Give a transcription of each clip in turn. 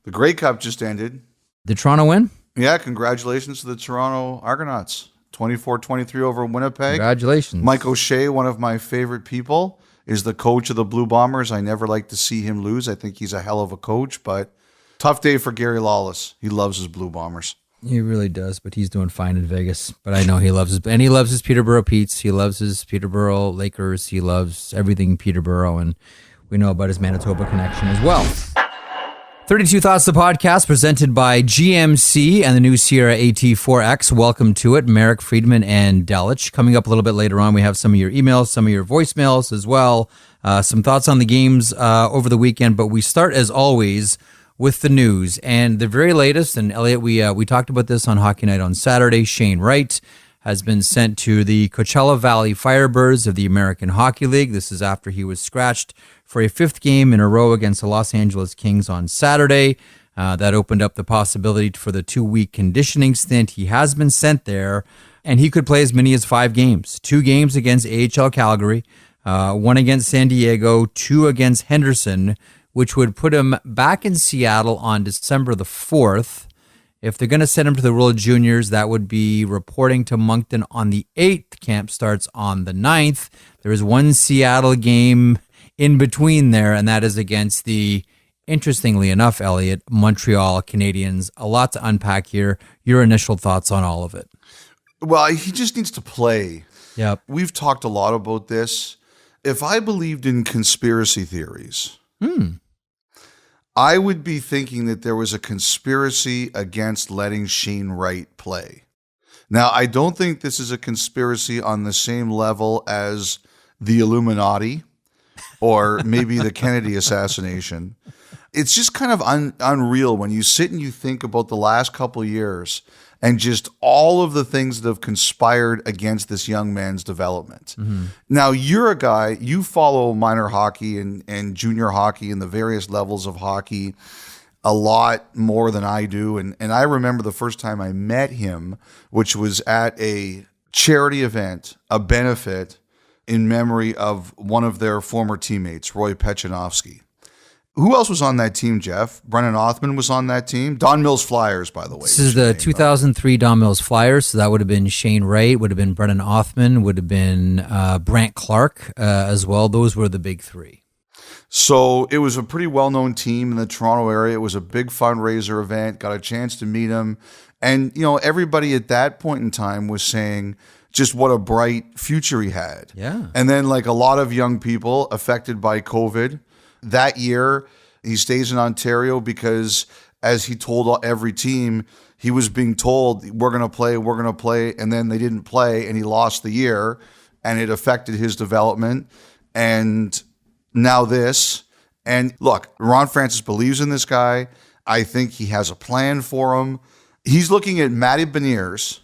The Grey Cup just ended. Did Toronto win? Yeah, congratulations to the Toronto Argonauts. 24-23 over Winnipeg. Congratulations. Mike O'Shea, one of my favorite people, is the coach of the Blue Bombers. I never like to see him lose. I think he's a hell of a coach, but tough day for Gary Lawless. He loves his Blue Bombers. He really does, but he's doing fine in Vegas. But I know he loves his Peterborough Petes. He loves his Peterborough Lakers. He loves everything Peterborough, and we know about his Manitoba connection as well. 32 Thoughts, the podcast, presented by GMC and the new Sierra AT4X. Welcome to it, Merrick, Friedman, and Delich. Coming up a little bit later on, we have some of your emails, some of your voicemails as well, some thoughts on the games over the weekend. But we start, as always, with the news. And the very latest, and Elliotte, we talked about this on Hockey Night on Saturday, Shane Wright has been sent to the Coachella Valley Firebirds of the American Hockey League. This is after he was scratched for a fifth game in a row against the Los Angeles Kings on Saturday. That opened up the possibility for the 2-week conditioning stint. He has been sent there, and he could play as many as 5 games. 2 games against AHL Calgary, 1 against San Diego, 2 against Henderson, which would put him back in Seattle on December the 4th. If they're going to send him to the World Juniors, that would be reporting to Moncton on the 8th. Camp starts on the 9th. There is 1 Seattle game in between there, and that is against the, interestingly enough, Elliotte, Montreal Canadiens. A lot to unpack here. Your initial thoughts on all of it? Well, he just needs to play. Yep. We've talked a lot about this. If I believed in conspiracy theories, I would be thinking that there was a conspiracy against letting Shane Wright play. Now, I don't think this is a conspiracy on the same level as the Illuminati or maybe the Kennedy assassination. It's just kind of unreal when you sit and you think about the last couple of years and just all of the things that have conspired against this young man's development. Mm-hmm. Now, you're a guy, you follow minor hockey and junior hockey and the various levels of hockey a lot more than I do. And I remember the first time I met him, which was at a charity event, a benefit in memory of one of their former teammates, Roy Pechanovsky. Who else was on that team, Jeff? Brennan Othman was on that team. Don Mills Flyers, by the way. This is the 2003 Don Mills Flyers, so that would have been Shane Wright, would have been Brennan Othman, would have been Brant Clark as well. Those were the big 3. So it was a pretty well-known team in the Toronto area. It was a big fundraiser event, got a chance to meet him. And, you know, everybody at that point in time was saying just what a bright future he had. Yeah. And then, like a lot of young people affected by COVID, that year, he stays in Ontario because, as he told every team, he was being told, we're going to play, and then they didn't play, and he lost the year, and it affected his development, and now this. And look, Ron Francis believes in this guy. I think he has a plan for him. He's looking at Matty Beniers,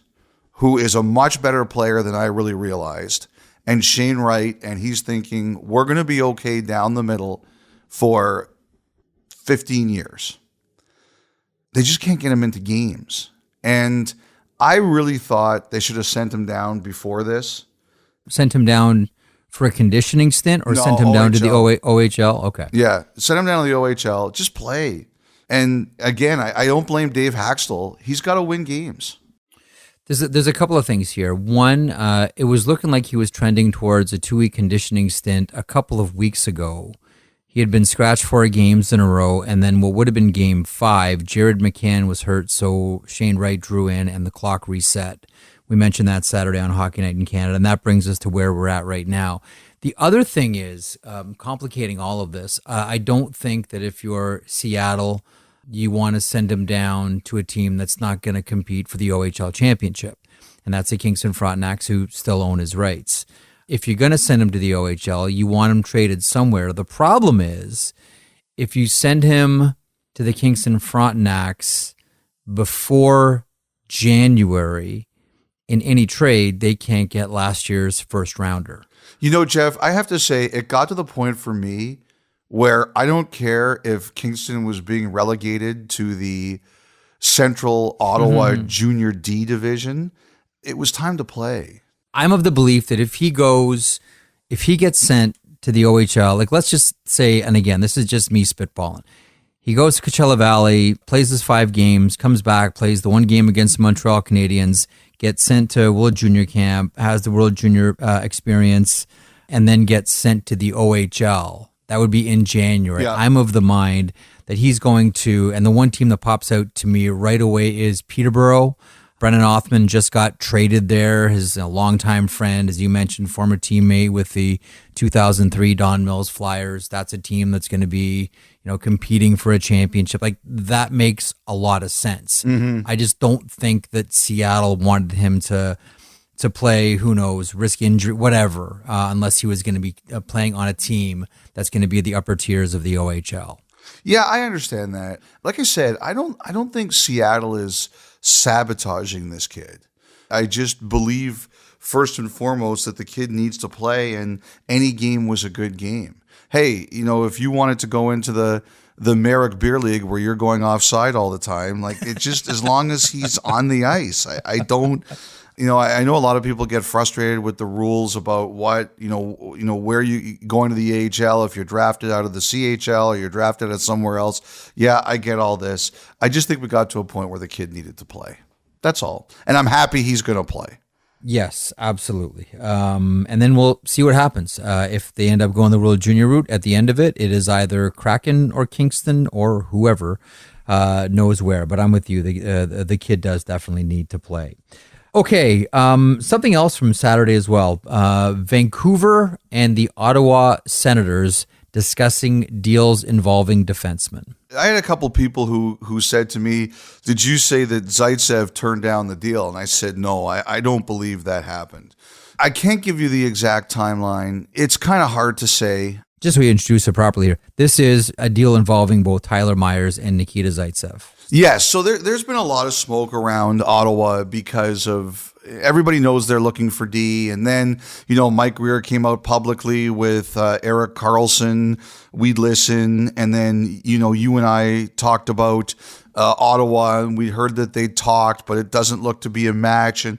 who is a much better player than I really realized, and Shane Wright, and he's thinking, we're going to be okay down the middle for 15 years. They just can't get him into games. And I really thought they should have sent him down before this. Sent him down for a conditioning stint or sent him down to the OHL? Okay. Yeah, send him down to the OHL. Just play. And again, I don't blame Dave Haxtell. He's got to win games. There's a couple of things here. One, it was looking like he was trending towards a 2-week conditioning stint a couple of weeks ago. He had been scratched 4 games in a row, and then what would have been game 5, Jared McCann was hurt, so Shane Wright drew in, and the clock reset. We mentioned that Saturday on Hockey Night in Canada, and that brings us to where we're at right now. The other thing is, complicating all of this, I don't think that if you're Seattle, you want to send him down to a team that's not going to compete for the OHL championship, and that's the Kingston Frontenacs, who still own his rights. If you're going to send him to the OHL, you want him traded somewhere. The problem is, if you send him to the Kingston Frontenacs before January in any trade, they can't get last year's first rounder. You know, Jeff, I have to say, it got to the point for me where I don't care if Kingston was being relegated to the Central Ottawa Junior D division. It was time to play. I'm of the belief that if he gets sent to the OHL, like let's just say, and again, this is just me spitballing, He goes to Coachella Valley, plays his 5 games, comes back, plays the 1 game against the Montreal Canadiens, gets sent to World Junior Camp, has the World Junior experience, and then gets sent to the OHL. That would be in January. Yeah. I'm of the mind that he's going to, and the one team that pops out to me right away is Peterborough. Brennan Othman just got traded there. His longtime friend, as you mentioned, former teammate with the 2003 Don Mills Flyers. That's a team that's going to be, competing for a championship. Like, that makes a lot of sense. Mm-hmm. I just don't think that Seattle wanted him to play, who knows, risk injury, whatever, unless he was going to be playing on a team that's going to be at the upper tiers of the OHL. Yeah, I understand that. Like I said, I don't think Seattle is sabotaging this kid. I just believe first and foremost that the kid needs to play, and any game was a good game. Hey, if you wanted to go into the Merrick Beer League where you're going offside all the time, like, it just, as long as he's on the ice, I don't. I know a lot of people get frustrated with the rules about what, where you going to the AHL if you're drafted out of the CHL or you're drafted at somewhere else. Yeah, I get all this. I just think we got to a point where the kid needed to play. That's all. And I'm happy he's going to play. Yes, absolutely. And then we'll see what happens. If they end up going the World Junior route, at the end of it, it is either Kraken or Kingston or whoever knows where. But I'm with you. The kid does definitely need to play. Okay, something else from Saturday as well. Vancouver and the Ottawa Senators discussing deals involving defensemen. I had a couple people who said to me, "Did you say that Zaitsev turned down the deal?" And I said, "No, I don't believe that happened." I can't give you the exact timeline. It's kind of hard to say. Just so we introduce it properly here, this is a deal involving both Tyler Myers and Nikita Zaitsev. Yes, so there's been a lot of smoke around Ottawa because of everybody knows they're looking for D. And then, Mike Greer came out publicly with Erik Karlsson. We'd listen. And then, you and I talked about Ottawa, and we heard that they talked, but it doesn't look to be a match. And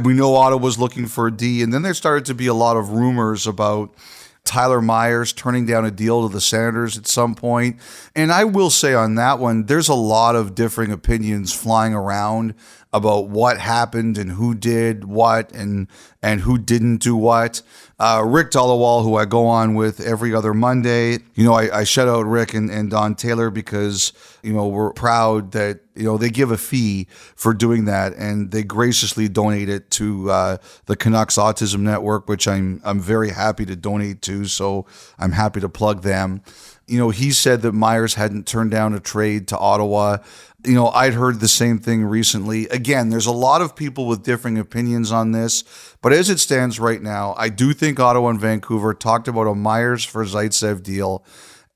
we know Ottawa's looking for a D. And then there started to be a lot of rumors about Tyler Myers turning down a deal to the Senators at some point. And I will say on that one, there's a lot of differing opinions flying around about what happened and who did what and who didn't do what. Rick Dollawall, who I go on with every other Monday, I shout out Rick and Don Taylor because, we're proud that, they give a fee for doing that, and they graciously donate it to the Canucks Autism Network, which I'm very happy to donate to, so I'm happy to plug them. He said that Myers hadn't turned down a trade to Ottawa. I'd heard the same thing recently. Again, there's a lot of people with differing opinions on this, but as it stands right now, I do think Ottawa and Vancouver talked about a Myers for Zaitsev deal,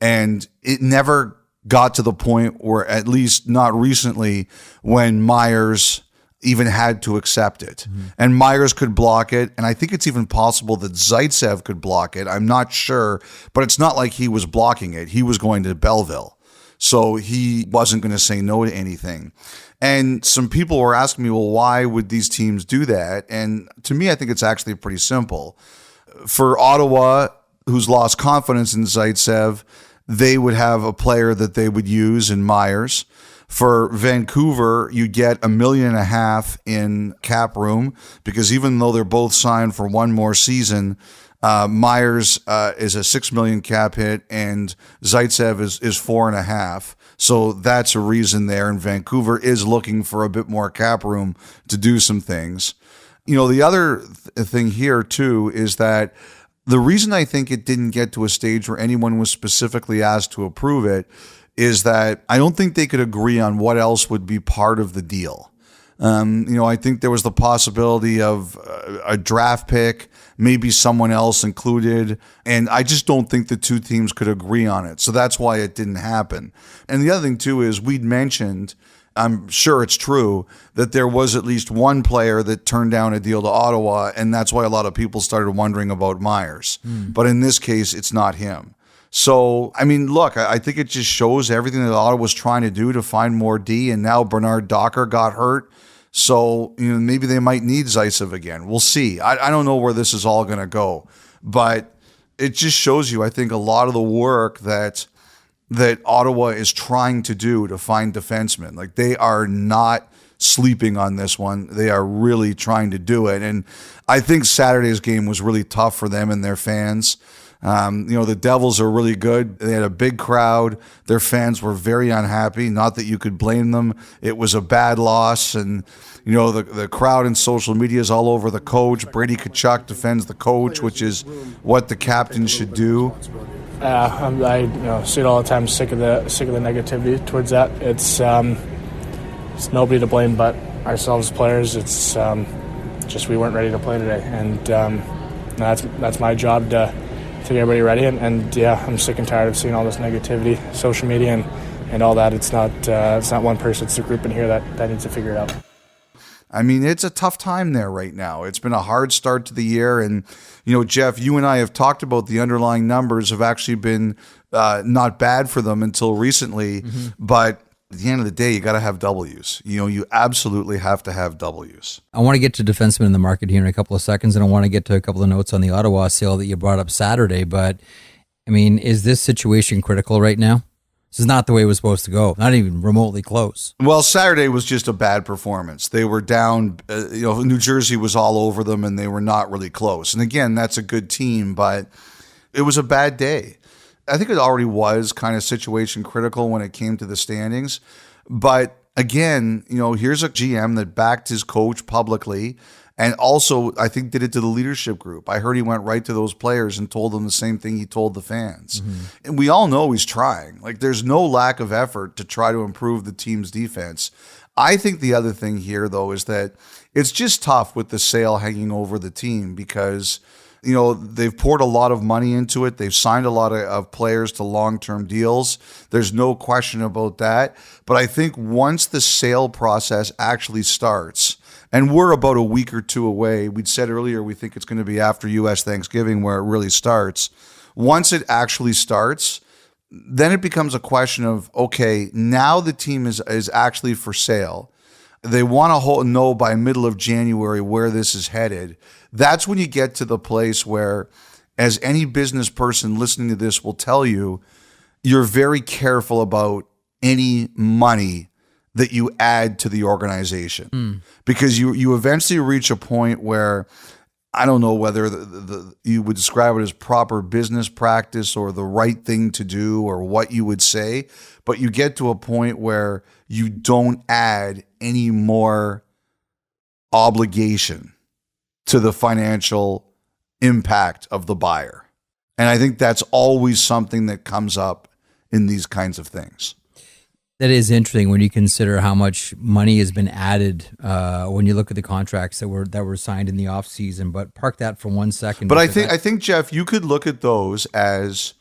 and it never got to the point where, at least not recently, when Myers even had to accept it. Mm-hmm. And Myers could block it, and I think it's even possible that Zaitsev could block it. I'm not sure, but it's not like he was blocking it. He was going to Belleville. So he wasn't going to say no to anything. And some people were asking me, well, why would these teams do that? And to me, I think it's actually pretty simple. For Ottawa, who's lost confidence in Zaitsev, they would have a player that they would use in Myers. For Vancouver, you get $1.5 million in cap room because even though they're both signed for one more season, Myers is a $6 million cap hit and Zaitsev is $4.5 million. So that's a reason there. And Vancouver is looking for a bit more cap room to do some things. The other thing here too is that the reason I think it didn't get to a stage where anyone was specifically asked to approve it is that I don't think they could agree on what else would be part of the deal. I think there was the possibility of a draft pick, maybe someone else included, and I just don't think the two teams could agree on it. So that's why it didn't happen. And the other thing too is we'd mentioned, I'm sure it's true, that there was at least one player that turned down a deal to Ottawa, and that's why a lot of people started wondering about Myers. But in this case, it's not him. So, look, I think it just shows everything that Ottawa was trying to do to find more D, and now Bernard Docker got hurt. So, maybe they might need Zaitsev again. We'll see. I don't know where this is all going to go. But it just shows you, I think, a lot of the work that that Ottawa is trying to do to find defensemen. Like, they are not sleeping on this one. They are really trying to do it. And I think Saturday's game was really tough for them and their fans. The Devils are really good. They had a big crowd. Their fans were very unhappy. Not that you could blame them. It was a bad loss. And, the crowd in social media is all over the coach. Brady Tkachuk defends the coach, which is what the captain should do. I see it all the time. Sick of the negativity towards that. It's nobody to blame but ourselves, players. It's just we weren't ready to play today, and that's my job to get everybody ready. And I'm sick and tired of seeing all this negativity, social media, and all that. It's not one person. It's a group in here that needs to figure it out. I mean, it's a tough time there right now. It's been a hard start to the year. And, Jeff, you and I have talked about the underlying numbers have actually been not bad for them until recently. Mm-hmm. But at the end of the day, you got to have W's. You absolutely have to have W's. I want to get to defensemen in the market here in a couple of seconds, and I want to get to a couple of notes on the Ottawa sale that you brought up Saturday. But, I mean, is this situation critical right now? This is not the way it was supposed to go, not even remotely close. Well, Saturday was just a bad performance. They were down, New Jersey was all over them, and they were not really close. And again, that's a good team, but it was a bad day. I think it already was kind of situation critical when it came to the standings. But again, here's a GM that backed his coach publicly, and also, I think, did it to the leadership group. I heard he went right to those players and told them the same thing he told the fans. Mm-hmm. And we all know he's trying. Like, there's no lack of effort to try to improve the team's defense. I think the other thing here, though, is that it's just tough with the sale hanging over the team because, they've poured a lot of money into it. They've signed a lot of players to long-term deals. There's no question about that. But I think once the sale process actually starts, and we're about a week or two away. We'd said earlier we think it's going to be after U.S. Thanksgiving where it really starts. Once it actually starts, then it becomes a question of, okay, now the team is actually for sale. They want to know by middle of January where this is headed. That's when you get to the place where, as any business person listening to this will tell you, you're very careful about any money that you add to the organization, because you eventually reach a point where, I don't know whether you would describe it as proper business practice or the right thing to do or what you would say, but you get to a point where you don't add any more obligation to the financial impact of the buyer. And I think that's always something that comes up in these kinds of things. That is interesting when you consider how much money has been added when you look at the contracts that were signed in the offseason. But park that for 1 second. But I think, Jeff, you could look at those as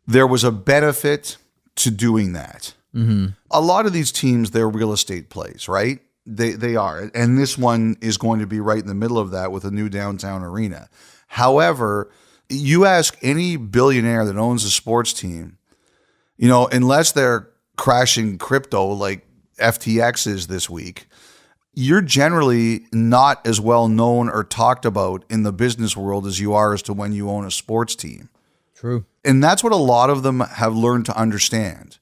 there was a benefit to doing that. Mm-hmm. A lot of these teams, they're real estate plays, right? They are. And this one is going to be right in the middle of that with a new downtown arena. However, you ask any billionaire that owns a sports team, unless they're crashing crypto like FTX is this week, you're generally not as well known or talked about in the business world as you are as to when you own a sports team. True. And that's what a lot of them have learned to understand,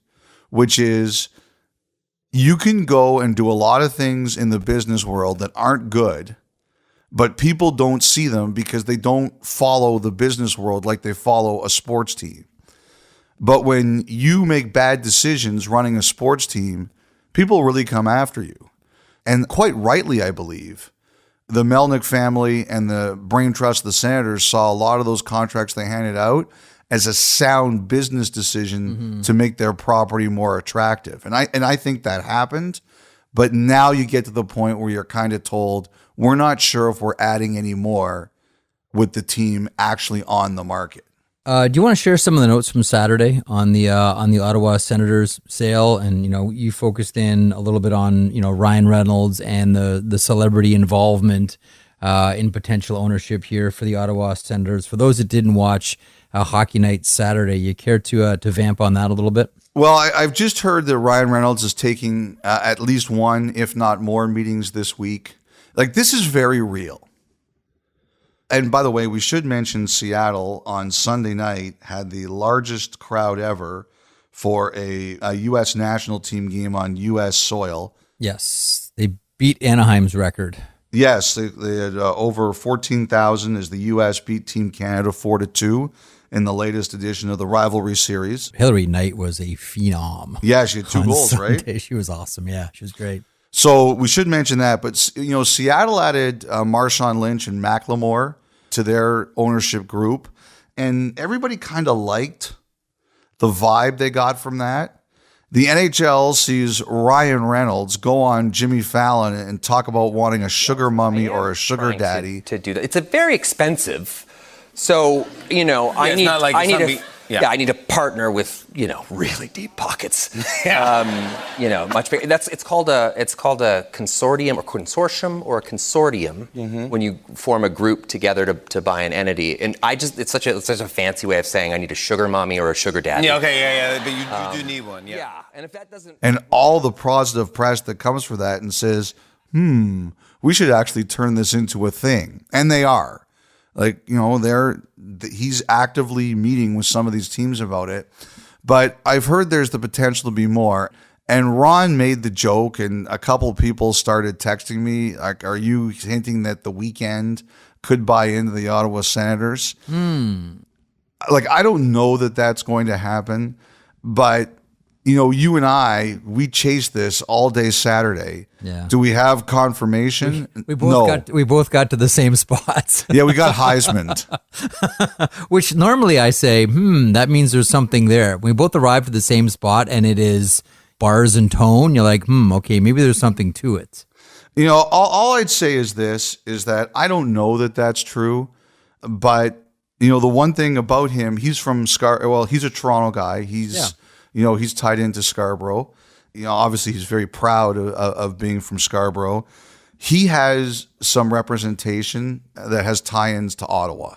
which is you can go and do a lot of things in the business world that aren't good, but people don't see them because they don't follow the business world like they follow a sports team. But when you make bad decisions running a sports team, people really come after you. And quite rightly, I believe, the Melnick family and the brain trust of the Senators saw a lot of those contracts they handed out as a sound business decision to make their property more attractive. And I think that happened. But now you get to the point where you're kind of told, we're not sure if we're adding any more with the team actually on the market. Do you want to share some of the notes from Saturday on the Ottawa Senators sale? And you focused in a little bit on Ryan Reynolds and the celebrity involvement in potential ownership here for the Ottawa Senators. For those that didn't watch Hockey Night Saturday, you care to vamp on that a little bit? Well, I've just heard that Ryan Reynolds is taking at least one, if not more, meetings this week. Like, this is very real. And by the way, we should mention Seattle on Sunday night had the largest crowd ever for a U.S. national team game on U.S. soil. Yes, they beat Anaheim's record. Yes, they had over 14,000 as the U.S. beat Team Canada 4-2 in the latest edition of the rivalry series. Hillary Knight was a phenom. Yeah, she had 2 goals, Sunday. right? She was awesome. Yeah, she was great. So we should mention that, but Seattle added Marshawn Lynch and Macklemore to their ownership group, and everybody kind of liked the vibe they got from that. The NHL sees Ryan Reynolds go on Jimmy Fallon and talk about wanting a sugar mummy or a sugar daddy. To do that. It's a very expensive. So, I need to partner with, really deep pockets. Much bigger. It's called a consortium or a consortium when you form a group together to buy an entity. And it's such a fancy way of saying I need a sugar mommy or a sugar daddy. Yeah, okay, but you do need one. Yeah. And if that doesn't, and all the positive press that comes for that and says, we should actually turn this into a thing. And they are. He's actively meeting with some of these teams about it. But I've heard there's the potential to be more. And Ron made the joke, and a couple of people started texting me, like, are you hinting that the Weeknd could buy into the Ottawa Senators? I don't know that that's going to happen. But, you and I, we chased this all day Saturday. Yeah. Do we have confirmation? We both got to the same spots. Yeah, we got Heisman. Which normally I say, that means there's something there. We both arrived at the same spot, and it is bars and tone. You're like, okay, maybe there's something to it. All I'd say is this, is that I don't know that that's true. But, the one thing about him, he's from he's a Toronto guy. He's tied into Scarborough. Obviously he's very proud of being from Scarborough. He has some representation that has tie-ins to Ottawa.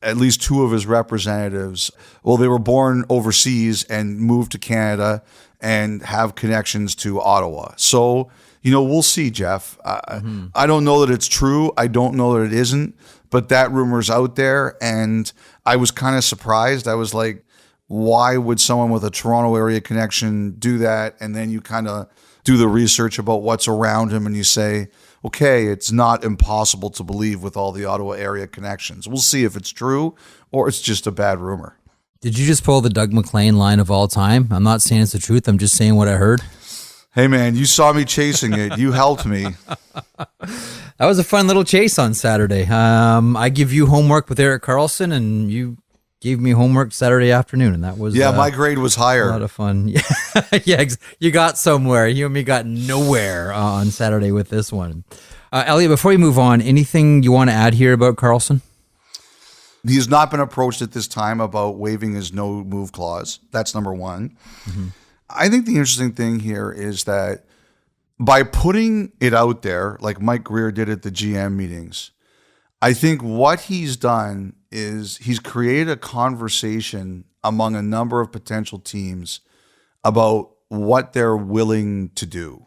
At least 2 of his representatives, they were born overseas and moved to Canada and have connections to Ottawa. So, we'll see, Jeff. I don't know that it's true. I don't know that it isn't, but that rumor's out there. And I was kind of surprised. I was like, why would someone with a Toronto area connection do that? And then you kind of do the research about what's around him and you say, okay, it's not impossible to believe with all the Ottawa area connections. We'll see if it's true or it's just a bad rumor. Did you just pull the Doug McLean line of all time? I'm not saying it's the truth. I'm just saying what I heard. Hey, man, you saw me chasing it. You helped me. That was a fun little chase on Saturday. I give you homework with Erik Karlsson, and you gave me homework Saturday afternoon, and that was my grade was higher. A lot of fun. Yeah, you got somewhere. You and me got nowhere on Saturday with this one. Elliotte, before you move on, anything you want to add here about Karlsson? He's not been approached at this time about waiving his no move clause. That's number one. Mm-hmm. I think the interesting thing here is that by putting it out there, like Mike Greer did at the GM meetings, I think what he's done is he's created a conversation among a number of potential teams about what they're willing to do.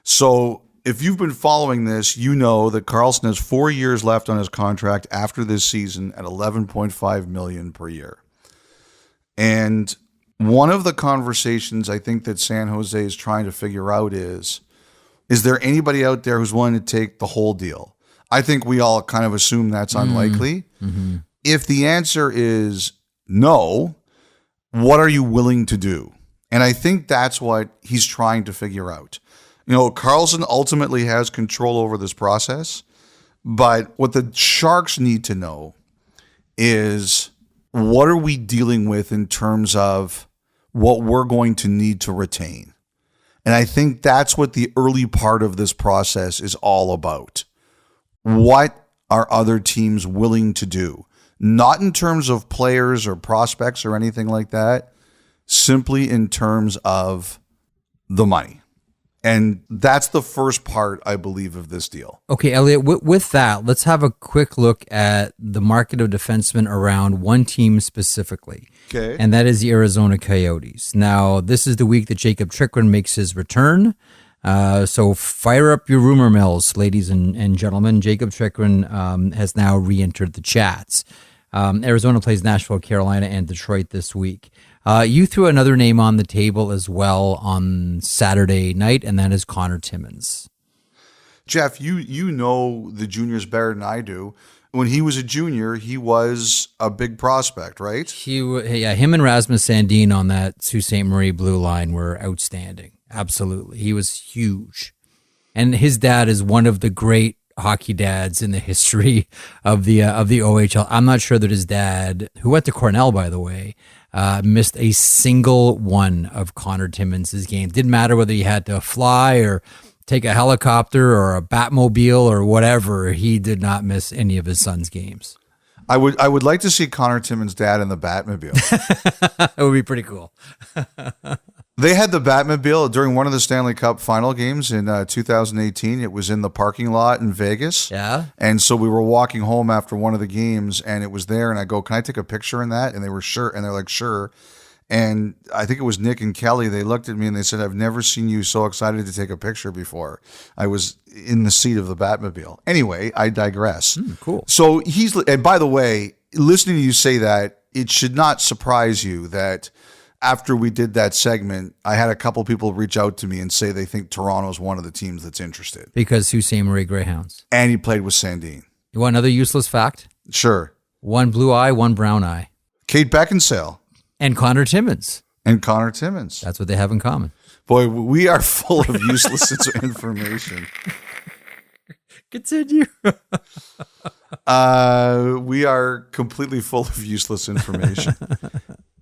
So if you've been following this, you know that Karlsson has 4 years left on his contract after this season at $11.5 million per year. And one of the conversations I think that San Jose is trying to figure out is there anybody out there who's willing to take the whole deal? I think we all kind of assume that's unlikely. Mm-hmm. If the answer is no, what are you willing to do? And I think that's what he's trying to figure out. Karlsson ultimately has control over this process, but what the Sharks need to know is what are we dealing with in terms of what we're going to need to retain? And I think that's what the early part of this process is all about. What are other teams willing to do? Not in terms of players or prospects or anything like that, simply in terms of the money. And that's the first part, I believe, of this deal. Okay, Elliotte, with that, let's have a quick look at the market of defensemen around one team specifically. Okay. And that is the Arizona Coyotes. Now, this is the week that Jacob Chikrin makes his return. So fire up your rumor mills, ladies and gentlemen. Jacob Chikrin has now re-entered the chats. Arizona plays Nashville, Carolina, and Detroit this week. You threw another name on the table as well on Saturday night, and that is Connor Timmins. Jeff, you know the juniors better than I do. When he was a junior, he was a big prospect, right? Him and Rasmus Sandin on that Sault Ste. Marie blue line were outstanding. Absolutely. He was huge. And his dad is one of the great hockey dads in the history of the OHL. I'm not sure that his dad, who went to Cornell, by the way, missed a single one of Connor Timmins' games. Didn't matter whether he had to fly or take a helicopter or a Batmobile or whatever. He did not miss any of his son's games. I would like to see Connor Timmins' dad in the Batmobile. It would be pretty cool. They had the Batmobile during one of the Stanley Cup final games in 2018. It was in the parking lot in Vegas. Yeah. And so we were walking home after one of the games, and it was there. And I go, "Can I take a picture in that?" And they were sure. And they're like, "Sure." And I think it was Nick and Kelly. They looked at me and they said, "I've never seen you so excited to take a picture before." I was in the seat of the Batmobile. Anyway, I digress. Cool. So and by the way, listening to you say that, it should not surprise you that after we did that segment, I had a couple people reach out to me and say they think Toronto's one of the teams that's interested. Because Sault Ste. Marie Greyhounds. And he played with Sandin. You want another useless fact? Sure. One blue eye, one brown eye. Kate Beckinsale. And Connor Timmins. That's what they have in common. Boy, we are full of useless information. Continue. We are completely full of useless information.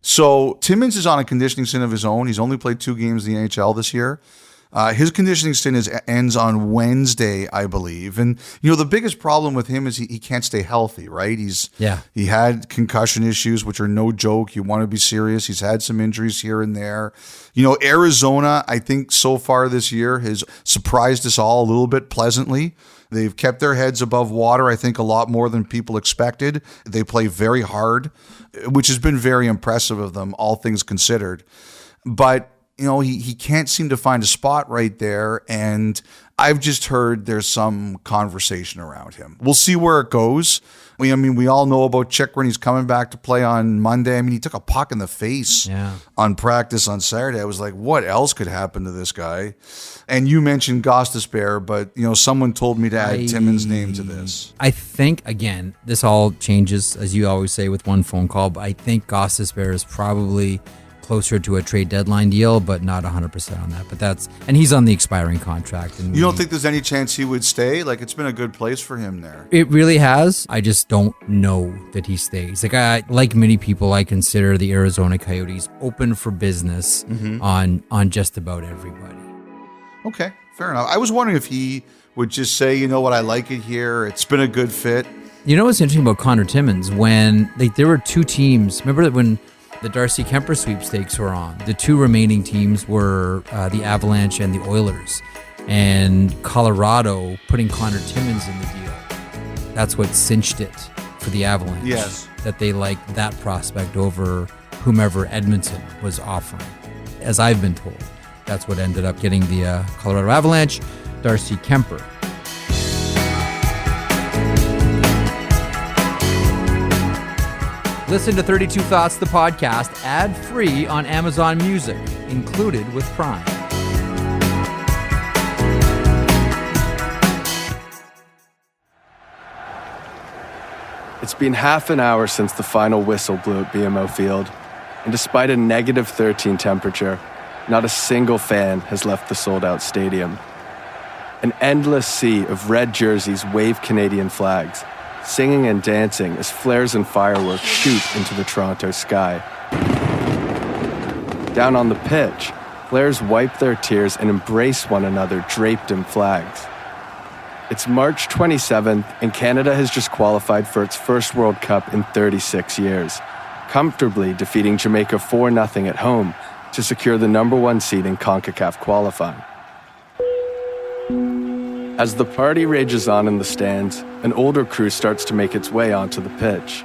So Timmins is on a conditioning stint of his own. He's only played 2 games in the NHL this year. His conditioning stint ends on Wednesday, I believe. And, the biggest problem with him is he can't stay healthy, right? He had concussion issues, which are no joke. You want to be serious. He's had some injuries here and there. Arizona, I think so far this year has surprised us all a little bit pleasantly. They've kept their heads above water, I think, a lot more than people expected. They play very hard, which has been very impressive of them, all things considered. But he can't seem to find a spot right there, and I've just heard there's some conversation around him. We'll see where it goes. We all know about Chychrun. He's coming back to play on Monday. He took a puck in the face on practice on Saturday. I was like, what else could happen to this guy? And you mentioned Gostisbehere, but someone told me to add Timmins' name to this. I think, again, this all changes, as you always say, with one phone call, but I think Gostisbehere is probably closer to a trade deadline deal, but not 100% on that. And he's on the expiring contract. And you don't think there's any chance he would stay? Like, it's been a good place for him there. It really has. I just don't know that he stays. Like many people, I consider the Arizona Coyotes open for business on just about everybody. Okay, fair enough. I was wondering if he would just say, you know what, I like it here. It's been a good fit. You know what's interesting about Connor Timmins? When there were 2 teams, remember that when the Darcy Kemper sweepstakes were on, the 2 remaining teams were the Avalanche and the Oilers, and Colorado putting Connor Timmins in the deal. That's what cinched it for the Avalanche. Yes. That they liked that prospect over whomever Edmonton was offering. As I've been told, that's what ended up getting the Colorado Avalanche, Darcy Kemper. Listen to 32 Thoughts, the podcast, ad-free on Amazon Music, included with Prime. It's been half an hour since the final whistle blew at BMO Field, and despite a negative 13 temperature, not a single fan has left the sold-out stadium. An endless sea of red jerseys wave Canadian flags, singing and dancing as flares and fireworks shoot into the Toronto sky. Down on the pitch, players wipe their tears and embrace one another draped in flags. It's March 27th, and Canada has just qualified for its first World Cup in 36 years, comfortably defeating Jamaica 4-0 at home to secure the number 1 seed in CONCACAF qualifying. As the party rages on in the stands, an older crew starts to make its way onto the pitch.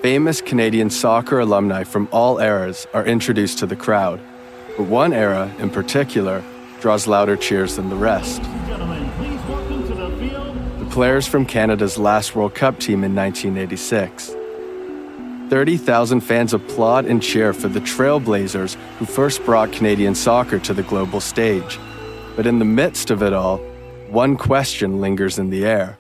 Famous Canadian soccer alumni from all eras are introduced to the crowd, but one era, in particular, draws louder cheers than the rest. The players from Canada's last World Cup team in 1986. 30,000 fans applaud and cheer for the Trailblazers who first brought Canadian soccer to the global stage. But in the midst of it all, one question lingers in the air.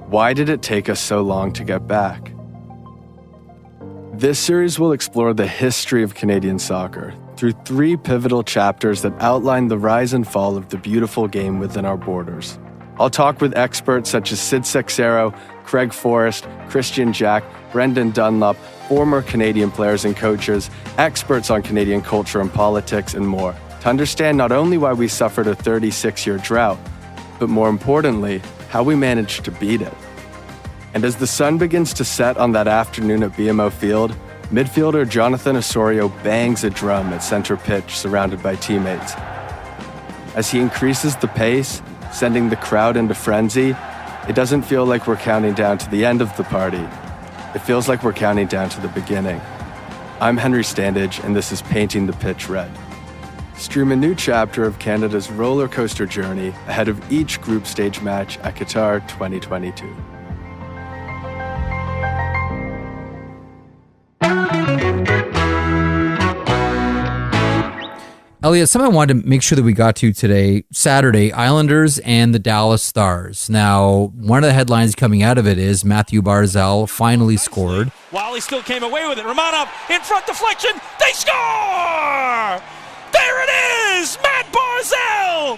Why did it take us so long to get back? This series will explore the history of Canadian soccer through 3 pivotal chapters that outline the rise and fall of the beautiful game within our borders. I'll talk with experts such as Sid Sexero, Craig Forrest, Christian Jack, Brendan Dunlop, former Canadian players and coaches, experts on Canadian culture and politics, and more, to understand not only why we suffered a 36-year drought, but more importantly, how we managed to beat it. And as the sun begins to set on that afternoon at BMO Field, midfielder Jonathan Osorio bangs a drum at center pitch surrounded by teammates. As he increases the pace, sending the crowd into frenzy, it doesn't feel like we're counting down to the end of the party. It feels like we're counting down to the beginning. I'm Henry Standage, and this is Painting the Pitch Red. Stream a new chapter of Canada's roller coaster journey ahead of each group stage match at Qatar 2022. Elliotte, something I wanted to make sure that we got to today, Saturday, Islanders and the Dallas Stars. Now, one of the headlines coming out of it is Matthew Barzal finally scored. Wally still came away with it. Romanov in front deflection. They score! There it is! Matt Barzal!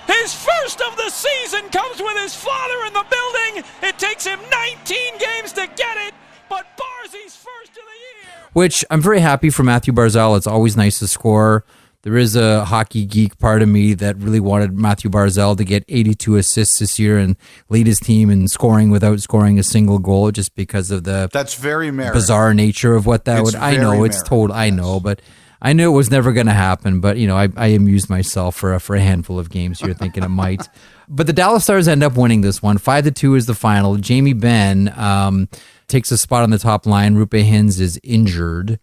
His first of the season comes with his father in the building. It takes him 19 games to get it, but Barzy's first of the year. Which I'm very happy for Matthew Barzal. It's always nice to score. There is a hockey geek part of me that really wanted Matthew Barzal to get 82 assists this year and lead his team in scoring without scoring a single goal, just because of the That's very American. Bizarre nature of what that It's would. I very know it's American, told. I know, but I knew it was never going to happen. But you know, I amused myself for a handful of games here, thinking it might. But the Dallas Stars end up winning this one. 5-2 is the final. Jamie Benn takes a spot on the top line. Rupe Hintz is injured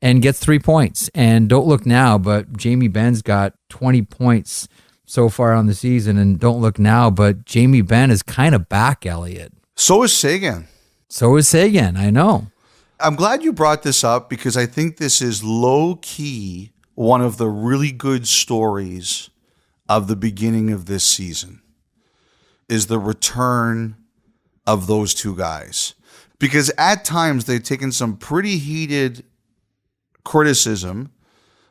and gets 3 points. And don't look now, but Jamie Benn's got 20 points so far on the season. And don't look now, but Jamie Benn is kind of back, Elliotte. So is Sagan. So is Sagan, I know. I'm glad you brought this up because I think this is low-key one of the really good stories of the beginning of this season, is the return of those two guys. Because at times they've taken some pretty heated criticism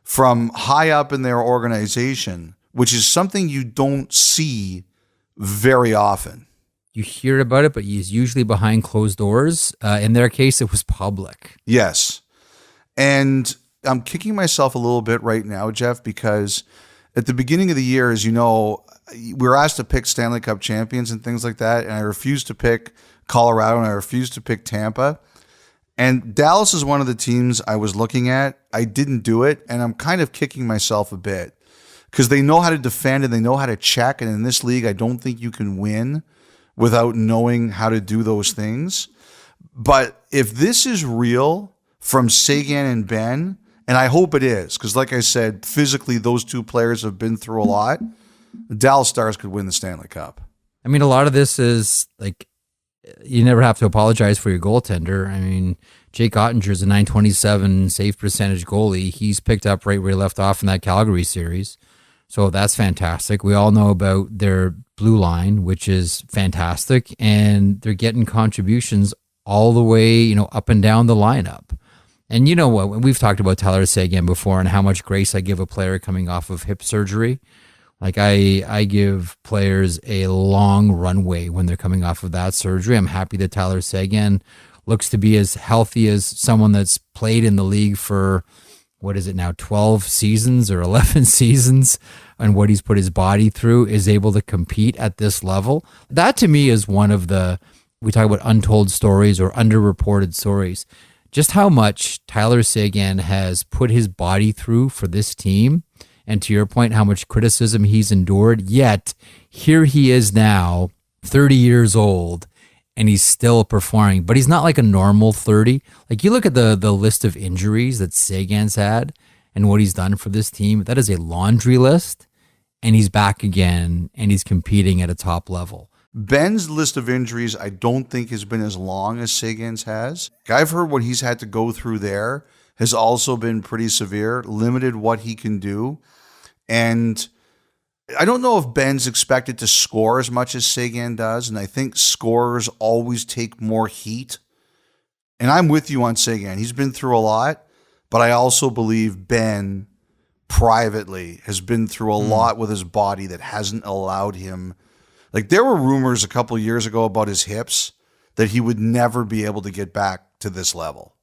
from high up in their organization, which is something you don't see very often. You hear about it, but he's usually behind closed doors. In their case, it was public. Yes. And I'm kicking myself a little bit right now, Jeff, because at the beginning of the year, as you know, we were asked to pick Stanley Cup champions and things like that, and I refused to pick Colorado and I refused to pick Tampa. And Dallas is one of the teams I was looking at. I didn't do it, and I'm kind of kicking myself a bit because they know how to defend and they know how to check. And in this league, I don't think you can win without knowing how to do those things. But if this is real from Sagan and Benn, and I hope it is, because like I said, physically those two players have been through a lot, the Dallas Stars could win the Stanley Cup. I mean, a lot of this is like, you never have to apologize for your goaltender. I mean, Jake Ottinger's a .927 save percentage goalie. He's picked up right where he left off in that Calgary series. So that's fantastic. We all know about their blue line, which is fantastic. And they're getting contributions all the way, up and down the lineup. And you know what? We've talked about Tyler Seguin before and how much grace I give a player coming off of hip surgery. Like I give players a long runway when they're coming off of that surgery. I'm happy that Tyler Seguin looks to be as healthy as someone that's played in the league for, 12 seasons or 11 seasons, and what he's put his body through, is able to compete at this level. That to me is one of the, we talk about untold stories or underreported stories, just how much Tyler Seguin has put his body through for this team. And to your point, how much criticism he's endured, yet here he is now, 30 years old, and he's still performing. But he's not like a normal 30. Like, you look at the list of injuries that Seguin's had and what he's done for this team, that is a laundry list, and he's back again, and he's competing at a top level. Ben's list of injuries I don't think has been as long as Seguin's has. I've heard what he's had to go through there has also been pretty severe, limited what he can do. And I don't know if Ben's expected to score as much as Seguin does, and I think scorers always take more heat. And I'm with you on Seguin. He's been through a lot, but I also believe Ben privately has been through a lot with his body that hasn't allowed him. Like, there were rumors a couple of years ago about his hips that he would never be able to get back to this level.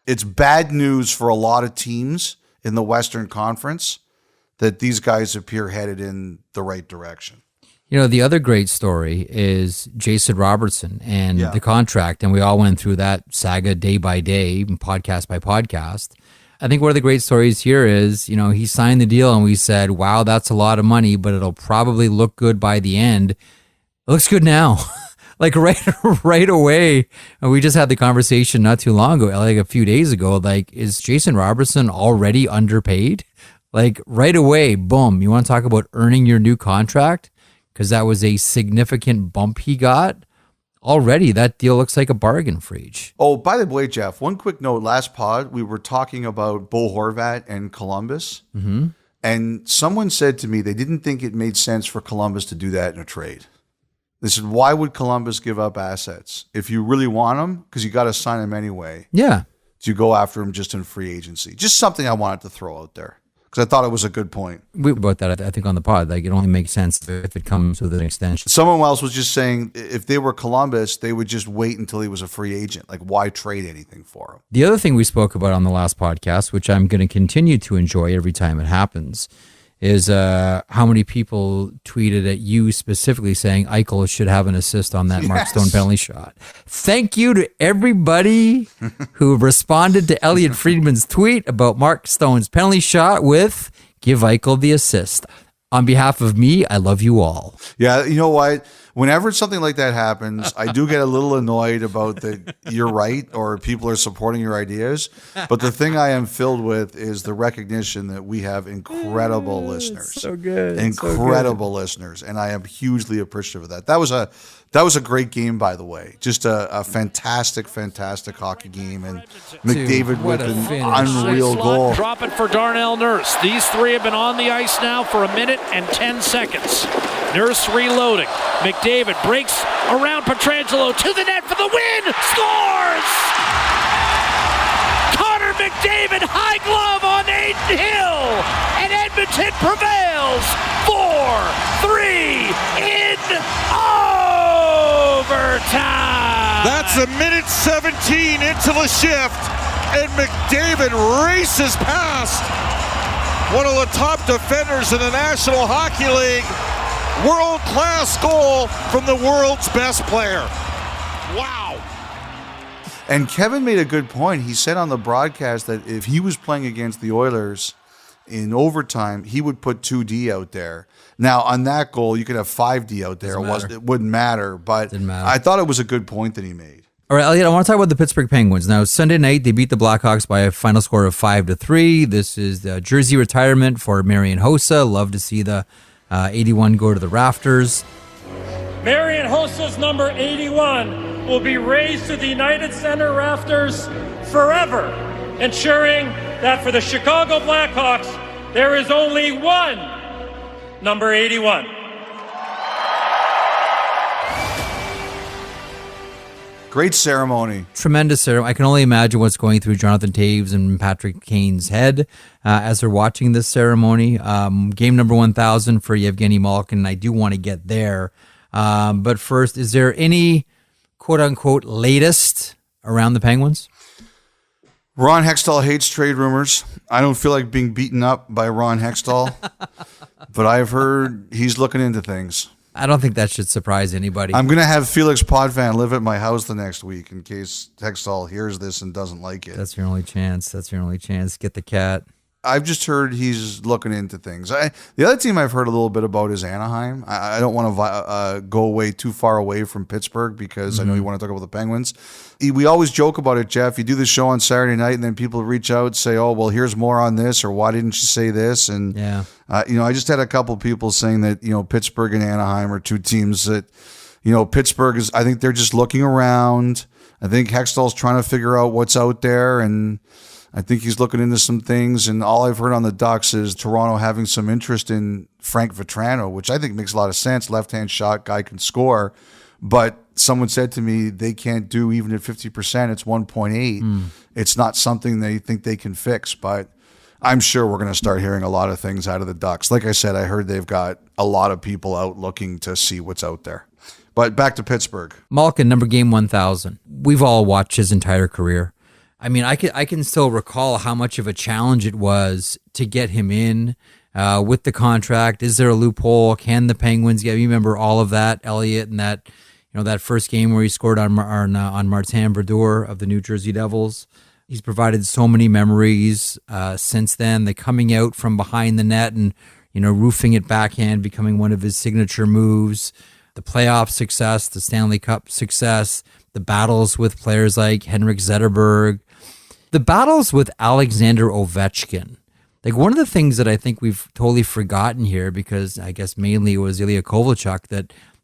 It's bad news for a lot of teams in the Western Conference that these guys appear headed in the right direction. You know, the other great story is Jason Robertson and the contract, and we all went through that saga day by day, podcast by podcast. I think one of the great stories here is, you know, he signed the deal and we said, wow, that's a lot of money, but it'll probably look good by the end. It looks good now. Like right away. And we just had the conversation not too long ago, like a few days ago, like, is Jason Robertson already underpaid? Like right away, boom. You want to talk about earning your new contract? Because that was a significant bump he got. Already, that deal looks like a bargain for each. Oh, by the way, Jeff, one quick note. Last pod, we were talking about Bo Horvat and Columbus. Mm-hmm. And someone said to me they didn't think it made sense for Columbus to do that in a trade. They said, why would Columbus give up assets? If you really want them, because you got to sign them anyway. Yeah. Do you go after them just in free agency? Just something I wanted to throw out there, because I thought it was a good point. We about that, I think, on the pod. Like, it only makes sense if it comes with an extension. Someone else was just saying if they were Columbus, they would just wait until he was a free agent. Like, why trade anything for him? The other thing we spoke about on the last podcast, which I'm going to continue to enjoy every time it happens, is how many people tweeted at you specifically saying Eichel should have an assist on that Mark Stone penalty shot. Thank you to everybody who responded to Elliotte Friedman's tweet about Mark Stone's penalty shot with give Eichel the assist. On behalf of me, I love you all. Yeah, you know what? Whenever something like that happens, I do get a little annoyed about that you're right or people are supporting your ideas. But the thing I am filled with is the recognition that we have incredible listeners. So good. Incredible listeners. And I am hugely appreciative of that. That was a great game, by the way. Just a fantastic, fantastic hockey game. And McDavid with an unreal goal. Drop it for Darnell Nurse. These three have been on the ice now for 1 minute and 10 seconds. Nurse reloading. McDavid breaks around Pietrangelo to the net for the win. Scores! Connor McDavid, high glove on Aiden Hill. And Edmonton prevails 4-3 in overtime. That's a minute 17 into the shift. And McDavid races past one of the top defenders in the National Hockey League. World-class goal from the world's best player. Wow. And Kevin made a good point. He said on the broadcast that if he was playing against the Oilers in overtime, he would put 2D out there. Now, on that goal, you could have 5D out there. It wouldn't matter. But I thought it was a good point that he made. All right, Elliotte, I want to talk about the Pittsburgh Penguins. Now, Sunday night, they beat the Blackhawks by a final score of 5-3. This is the jersey retirement for Marian Hossa. Love to see the 81 go to the rafters. Marian Hossa's number 81 will be raised to the United Center rafters forever, ensuring that for the Chicago Blackhawks, there is only one number 81. Great ceremony. Tremendous ceremony. I can only imagine what's going through Jonathan Taves and Patrick Kane's head as they're watching this ceremony. Game number 1,000 for Evgeni Malkin. I do want to get there. But first, is there any quote-unquote latest around the Penguins? Ron Hextall hates trade rumors. I don't feel like being beaten up by Ron Hextall, but I've heard he's looking into things. I don't think that should surprise anybody. I'm going to have Felix Potvin live at my house the next week in case Hextall hears this and doesn't like it. That's your only chance. Get the cat. I've just heard he's looking into things. The other team I've heard a little bit about is Anaheim. I don't want to go away too far away from Pittsburgh because I know you want to talk about the Penguins. We always joke about it, Jeff. You do the show on Saturday night and then people reach out and say, oh, well, here's more on this, or why didn't you say this? And, I just had a couple people saying that, Pittsburgh and Anaheim are two teams that, Pittsburgh is, I think they're just looking around. I think Hextall's trying to figure out what's out there, and I think he's looking into some things. And all I've heard on the Ducks is Toronto having some interest in Frank Vetrano, which I think makes a lot of sense. Left-hand shot, guy can score. But someone said to me they can't do even at 50%. It's 1.8. It's not something they think they can fix. But I'm sure we're going to start hearing a lot of things out of the Ducks. Like I said, I heard they've got a lot of people out looking to see what's out there. But back to Pittsburgh. Malkin, number game 1,000. We've all watched his entire career. I mean, I can still recall how much of a challenge it was to get him in with the contract. Is there a loophole? Can the Penguins get? You remember all of that, Elliotte, and that that first game where he scored on Martin Brodeur of the New Jersey Devils. He's provided so many memories since then. The coming out from behind the net and roofing it backhand, becoming one of his signature moves. The playoff success, the Stanley Cup success, the battles with players like Henrik Zetterberg. The battles with Alexander Ovechkin. Like, one of the things that I think we've totally forgotten here, because I guess mainly it was Ilya Kovalchuk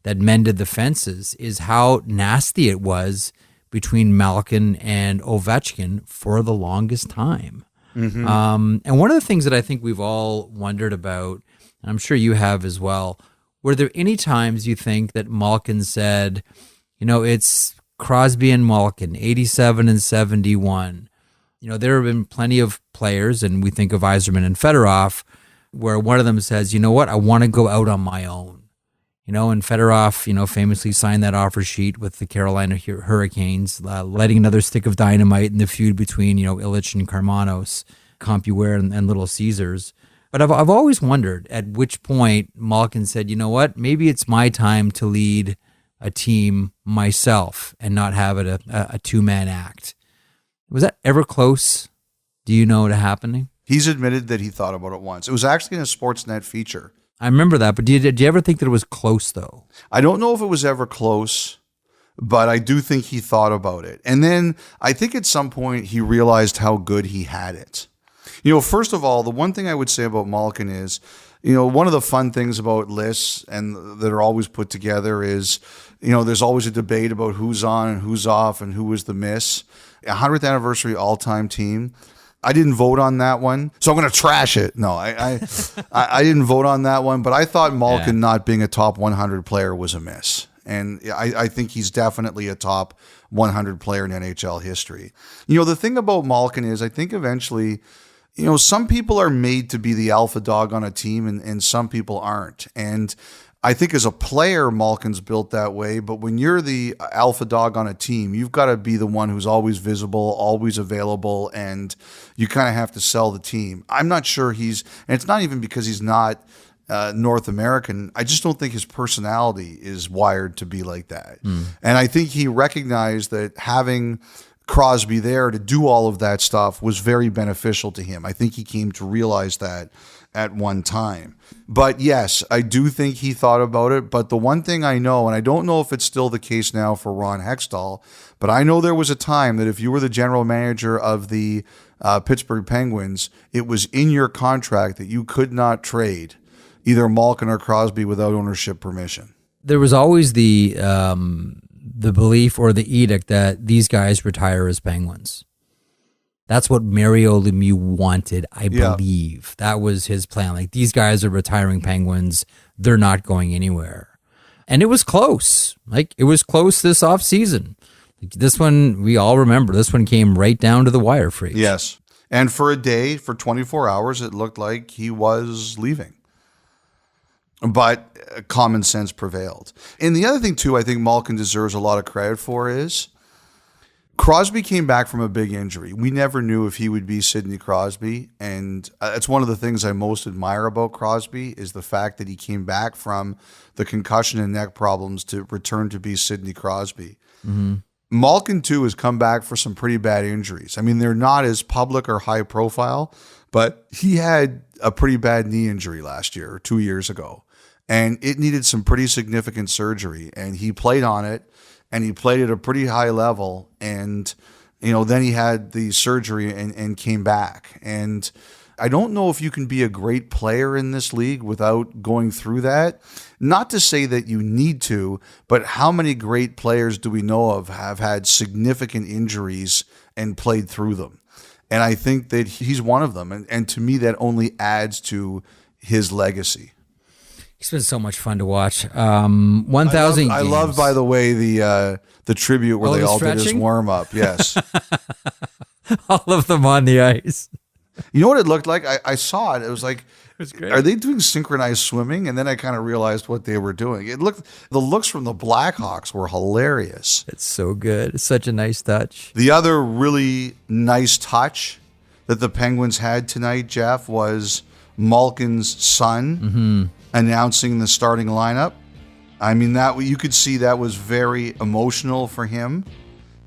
that mended the fences, is how nasty it was between Malkin and Ovechkin for the longest time. And one of the things that I think we've all wondered about, and I'm sure you have as well, were there any times you think that Malkin said, it's Crosby and Malkin, 87 and 71. There have been plenty of players, and we think of Yzerman and Fedorov, where one of them says, you know what, I want to go out on my own. And Fedorov, famously signed that offer sheet with the Carolina Hurricanes, lighting another stick of dynamite in the feud between, Illich and Karmanos, CompuWare and Little Caesars. But I've always wondered at which point Malkin said, you know what, maybe it's my time to lead a team myself and not have it a two-man act. Was that ever close, do you know, to happening? He's admitted that he thought about it once. It was actually in a Sportsnet feature. I remember that, but did you ever think that it was close, though? I don't know if it was ever close, but I do think he thought about it. And then I think at some point he realized how good he had it. First of all, the one thing I would say about Malkin is, one of the fun things about lists and that are always put together is, there's always a debate about who's on and who's off and who was the miss. 100th anniversary all-time team. I didn't vote on that one, so I'm going to trash it. No, I didn't vote on that one, but I thought Malkin not being a top 100 player was a miss. And I think he's definitely a top 100 player in NHL history. The thing about Malkin is I think eventually, some people are made to be the alpha dog on a team and some people aren't. And I think as a player, Malkin's built that way. But when you're the alpha dog on a team, you've got to be the one who's always visible, always available, and you kind of have to sell the team. I'm not sure and it's not even because he's not North American. I just don't think his personality is wired to be like that. And I think he recognized that having Crosby there to do all of that stuff was very beneficial to him. I think he came to realize that at one time. But yes, I do think he thought about it. But the one thing I know, and I don't know if it's still the case now for Ron Hextall, but I know there was a time that if you were the general manager of the Pittsburgh Penguins, it was in your contract that you could not trade either Malkin or Crosby without ownership permission. There was always the belief or the edict that these guys retire as Penguins. That's what Mario Lemieux wanted, I believe. That was his plan. Like, these guys are retiring Penguins. They're not going anywhere. And it was close. Like, it was close this offseason. This one, we all remember, this one came right down to the wire, freaks. Yes. And for a day, for 24 hours, it looked like he was leaving. But common sense prevailed. And the other thing, too, I think Malkin deserves a lot of credit for is Crosby came back from a big injury. We never knew if he would be Sidney Crosby. And it's one of the things I most admire about Crosby is the fact that he came back from the concussion and neck problems to return to be Sidney Crosby. Malkin, too, has come back for some pretty bad injuries. I mean, they're not as public or high profile, but he had a pretty bad knee injury last year or 2 years ago, and it needed some pretty significant surgery, and he played on it, and he played at a pretty high level, and then he had the surgery and came back. And I don't know if you can be a great player in this league without going through that. Not to say that you need to, but how many great players do we know of have had significant injuries and played through them? And I think that he's one of them. And to me, that only adds to his legacy. He's been so much fun to watch. 1,000 games. I love, by the way, the tribute where they all did his warm-up. Yes. All of them on the ice. You know what it looked like? I saw it. It was like, great. Are they doing synchronized swimming? And then I kind of realized what they were doing. The looks from the Blackhawks were hilarious. It's so good. It's such a nice touch. The other really nice touch that the Penguins had tonight, Jeff, was Malkin's son announcing the starting lineup. I mean, that you could see that was very emotional for him.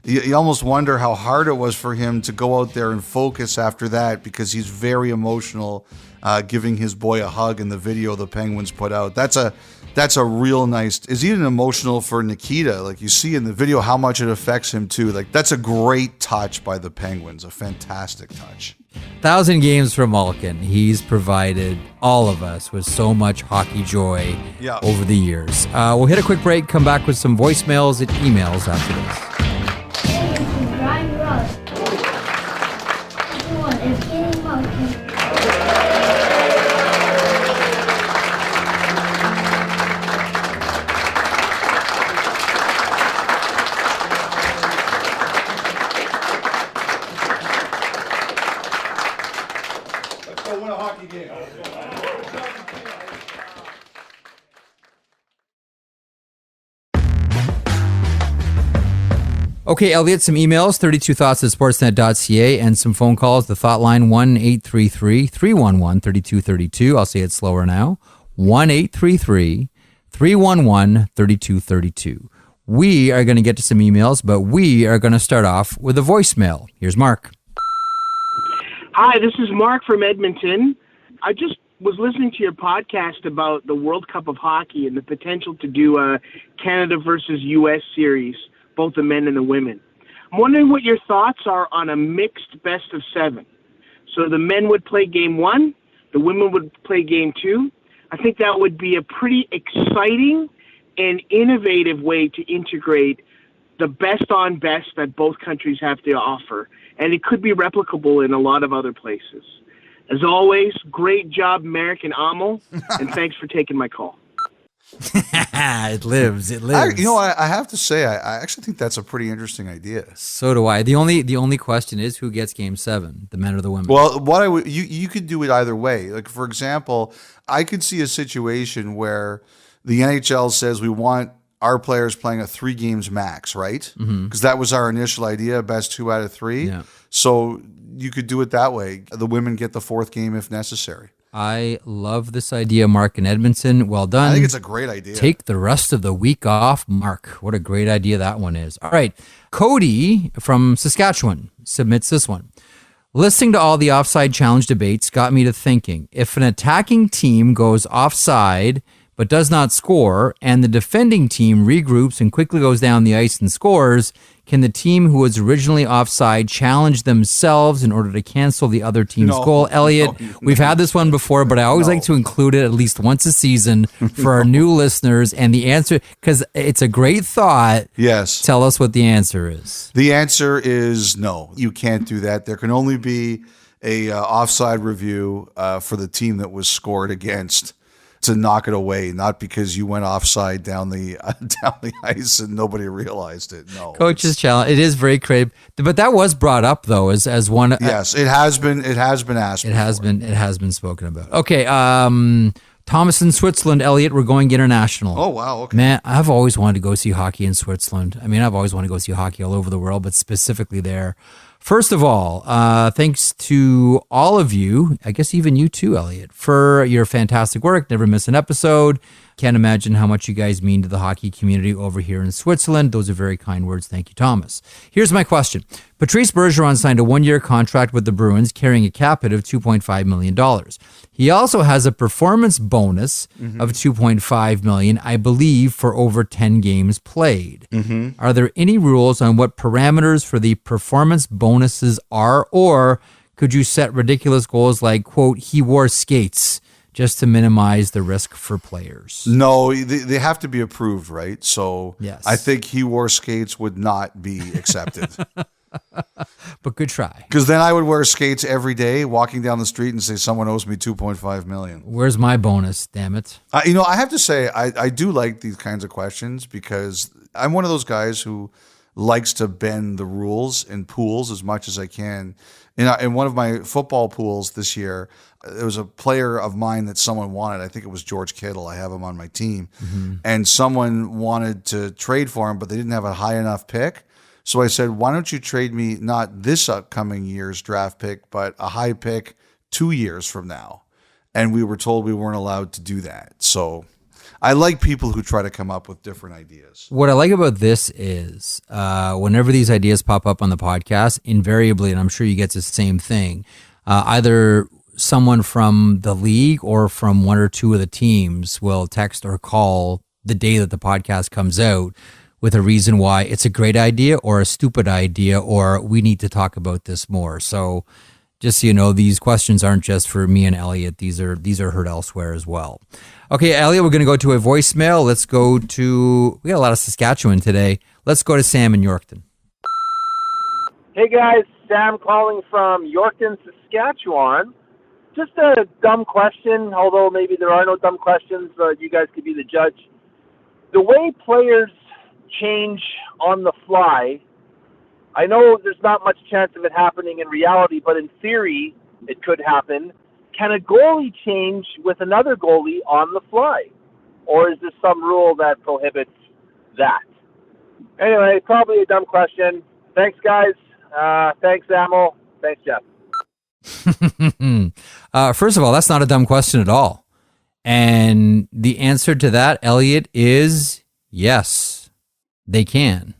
You almost wonder how hard it was for him to go out there and focus after that, because he's very emotional, giving his boy a hug in the video the Penguins put out. That's a real nice. Is even emotional for Nikita? Like, you see in the video how much it affects him too. Like, that's a great touch by the Penguins, a fantastic touch. 1,000 games for Malkin. He's provided all of us with so much hockey joy over the years. We'll hit a quick break, come back with some voicemails and emails after this. Evgeni Malkin. Let's go win a hockey game. Okay, Elliotte, some emails, 32thoughts@sportsnet.ca, and some phone calls. The thought line, 1-833-311-3232. I'll say it slower now. 1-833-311-3232. We are going to get to some emails, but we are going to start off with a voicemail. Here's Mark. Hi, this is Mark from Edmonton. I just was listening to your podcast about the World Cup of Hockey and the potential to do a Canada versus U.S. series, both the men and the women. I'm wondering what your thoughts are on a mixed best of 7. So the men would play game 1, the women would play game 2. I think that would be a pretty exciting and innovative way to integrate the best on best that both countries have to offer. And it could be replicable in a lot of other places. As always, great job, Merrick and Amo, and thanks for taking my call. It lives. I have to say, I actually think that's a pretty interesting idea. So do I. The only question is, who gets game 7, the men or the women? Well, you could do it either way. Like, for example, I could see a situation where the NHL says we want our players playing a 3 games max, right? Because that was our initial idea, best 2 out of 3. Yeah. So you could do it that way. The women get the 4th game if necessary. I love this idea, Mark in Edmonton. Well done. I think it's a great idea. Take the rest of the week off, Mark. What a great idea that one is. All right. Cody from Saskatchewan submits this one. Listening to all the offside challenge debates got me to thinking, if an attacking team goes offside but does not score, and the defending team regroups and quickly goes down the ice and scores, can the team who was originally offside challenge themselves in order to cancel the other team's goal? Elliotte, we've had this one before, but I always like to include it at least once a season for our new listeners. And the answer, because it's a great thought. Yes. Tell us what the answer is. The answer is no. You can't do that. There can only be a offside review for the team that was scored against, to knock it away, not because you went offside down the ice and nobody realized it. No, coach's challenge. It is very creative, but that was brought up though as one. Yes, it has been. It has been asked. It has been spoken about. Okay, Thomas in Switzerland. Elliotte, we're going international. Oh wow, okay. Man, I've always wanted to go see hockey in Switzerland. I mean, I've always wanted to go see hockey all over the world, but specifically there. First of all, thanks to all of you, I guess even you too, Elliotte, for your fantastic work. Never miss an episode. Can't imagine how much you guys mean to the hockey community over here in Switzerland. Those are very kind words. Thank you, Thomas. Here's my question. Patrice Bergeron signed a 1-year contract with the Bruins carrying a cap hit of $2.5 million. He also has a performance bonus of $2.5 million, I believe, for over 10 games played. Are there any rules on what parameters for the performance bonuses are, or could you set ridiculous goals like, quote, he wore skates, just to minimize the risk for players? No, they have to be approved, right? So yes. I think he wore skates would not be accepted. But good try. Because then I would wear skates every day, walking down the street and say, someone owes me $2.5 million. Where's my bonus, damn it? I have to say, I do like these kinds of questions because I'm one of those guys who likes to bend the rules in pools as much as I can. In one of my football pools this year, there was a player of mine that someone wanted. I think it was George Kittle. I have him on my team. And someone wanted to trade for him, but they didn't have a high enough pick. So I said, why don't you trade me not this upcoming year's draft pick, but a high pick 2 years from now? And we were told we weren't allowed to do that. So I like people who try to come up with different ideas. What I like about this is whenever these ideas pop up on the podcast, invariably, and I'm sure you get the same thing, either someone from the league or from one or two of the teams will text or call the day that the podcast comes out with a reason why it's a great idea or a stupid idea or we need to talk about this more. So just so you know, these questions aren't just for me and Elliotte. These are heard elsewhere as well. Okay, Elliotte, we're going to go to a voicemail. We got a lot of Saskatchewan today. Let's go to Sam in Yorkton. Hey guys, Sam calling from Yorkton, Saskatchewan. Just a dumb question, although maybe there are no dumb questions. You guys could be the judge. The way players change on the fly, I know there's not much chance of it happening in reality, but in theory, it could happen. Can a goalie change with another goalie on the fly? Or is there some rule that prohibits that? Anyway, probably a dumb question. Thanks, guys. Thanks, Amel. Thanks, Jeff. First of all, that's not a dumb question at all. And the answer to that, Elliotte, is yes. They can.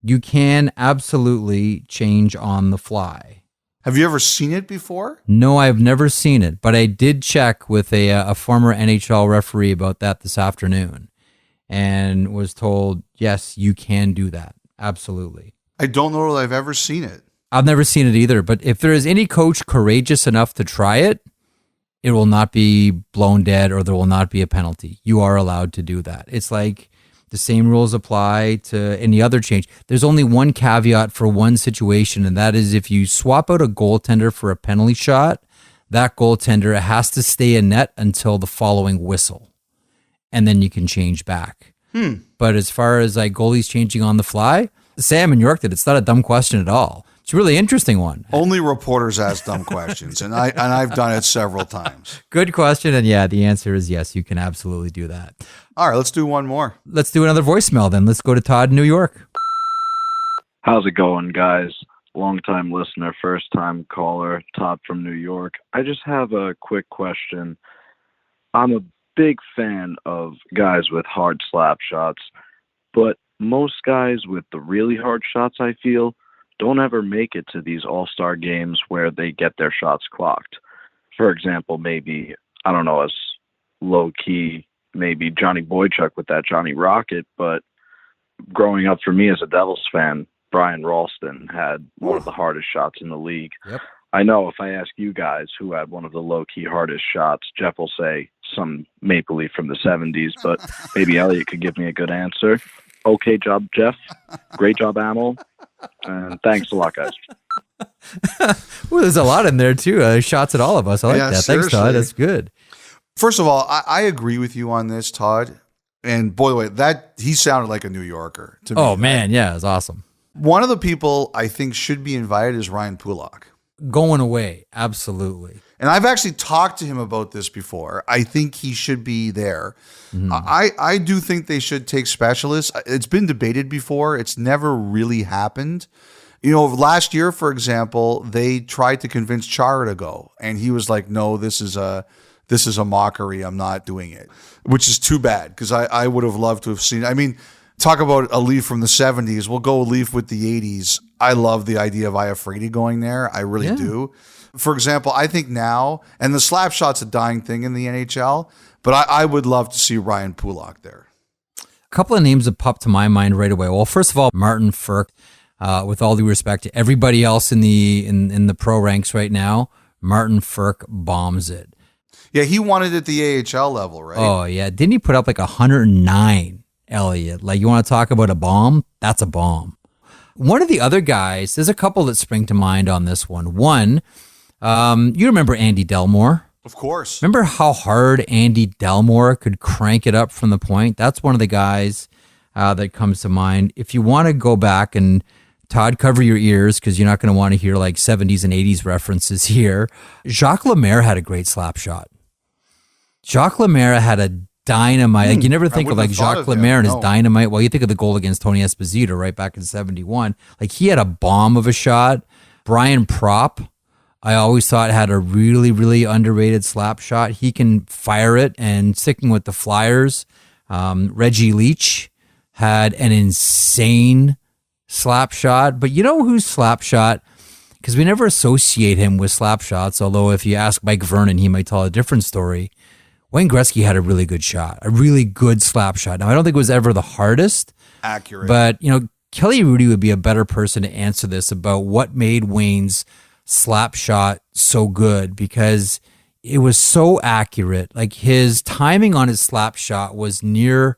You can absolutely change on the fly. Have you ever seen it before? No, I've never seen it, but I did check with a former NHL referee about that this afternoon and was told, yes, you can do that. Absolutely. I don't know that I've ever seen it. I've never seen it either, but if there is any coach courageous enough to try it, it will not be blown dead or there will not be a penalty. You are allowed to do that. It's like the same rules apply to any other change. There's only one caveat for one situation, and that is if you swap out a goaltender for a penalty shot, that goaltender has to stay in net until the following whistle, and then you can change back. But as far as like goalies changing on the fly, Sam in Yorkton, it's not a dumb question at all. It's a really interesting one. Only reporters ask dumb questions, and I've done it several times. Good question, and yeah, the answer is yes, you can absolutely do that. All right, let's do one more. Let's do another voicemail then. Let's go to Todd in New York. How's it going, guys? Long-time listener, first-time caller, Todd from New York. I just have a quick question. I'm a big fan of guys with hard slap shots, but most guys with the really hard shots, I feel, don't ever make it to these all-star games where they get their shots clocked. For example, maybe, I don't know, as low-key, maybe Johnny Boychuk with that Johnny Rocket, but growing up for me as a Devils fan, Brian Ralston had one of the hardest shots in the league. Yep. I know if I ask you guys who had one of the low-key hardest shots, Jeff will say some Maple Leaf from the 70s, but maybe Elliotte could give me a good answer. Okay job, Jeff. Great job, Amel. And thanks a lot, guys. Well, there's a lot in there, too. Shots at all of us. I like that. Seriously. Thanks, Todd. That's good. First of all, I agree with you on this, Todd. And boy, the way, he sounded like a New Yorker to me. Oh, man. Yeah, it's awesome. One of the people I think should be invited is Ryan Pulak. Going away. Absolutely. And I've actually talked to him about this before. I think he should be there. I do think they should take specialists. It's been debated before. It's never really happened. You know, last year, for example, they tried to convince Chara to go. And he was like, no, this is a this is a mockery, I'm not doing it, which is too bad because I would have loved to have seen. I mean, talk about a Leaf from the 70s. We'll go Leaf with the 80s. I love the idea of Iafrate going there. I really do. For example, I think now, and the slap shot's a dying thing in the NHL, but I would love to see Ryan Pulock there. A couple of names that popped to my mind right away. Well, first of all, Martin Frk, with all due respect to everybody else in the pro ranks right now, Martin Frk bombs it. Yeah, he won it at the AHL level, right? Oh, yeah. Didn't he put up like 109, Elliotte? Like, you want to talk about a bomb? That's a bomb. One of the other guys, there's a couple that spring to mind on this one. One, you remember Andy Delmore? Of course. Remember how hard Andy Delmore could crank it up from the point? That's one of the guys that comes to mind. If you want to go back and Todd, cover your ears because you're not going to want to hear like 70s and 80s references here. Jacques Lemaire had a great slap shot. Jacques Lemaire had a dynamite. Like you never think of like Jacques Lemaire and his dynamite. Well, you think of the goal against Tony Esposito right back in 71. Like he had a bomb of a shot. Brian Propp, I always thought had a really, really underrated slap shot. He can fire it. And sticking with the Flyers, Reggie Leach had an insane slap shot. But you know who's slap shot? Because we never associate him with slap shots. Although if you ask Mike Vernon, he might tell a different story. Wayne Gretzky had a really good shot, a really good slap shot. Now, I don't think it was ever the hardest. Accurate. But, you know, Kelly Rudy would be a better person to answer this about what made Wayne's slap shot so good because it was so accurate. Like his timing on his slap shot was near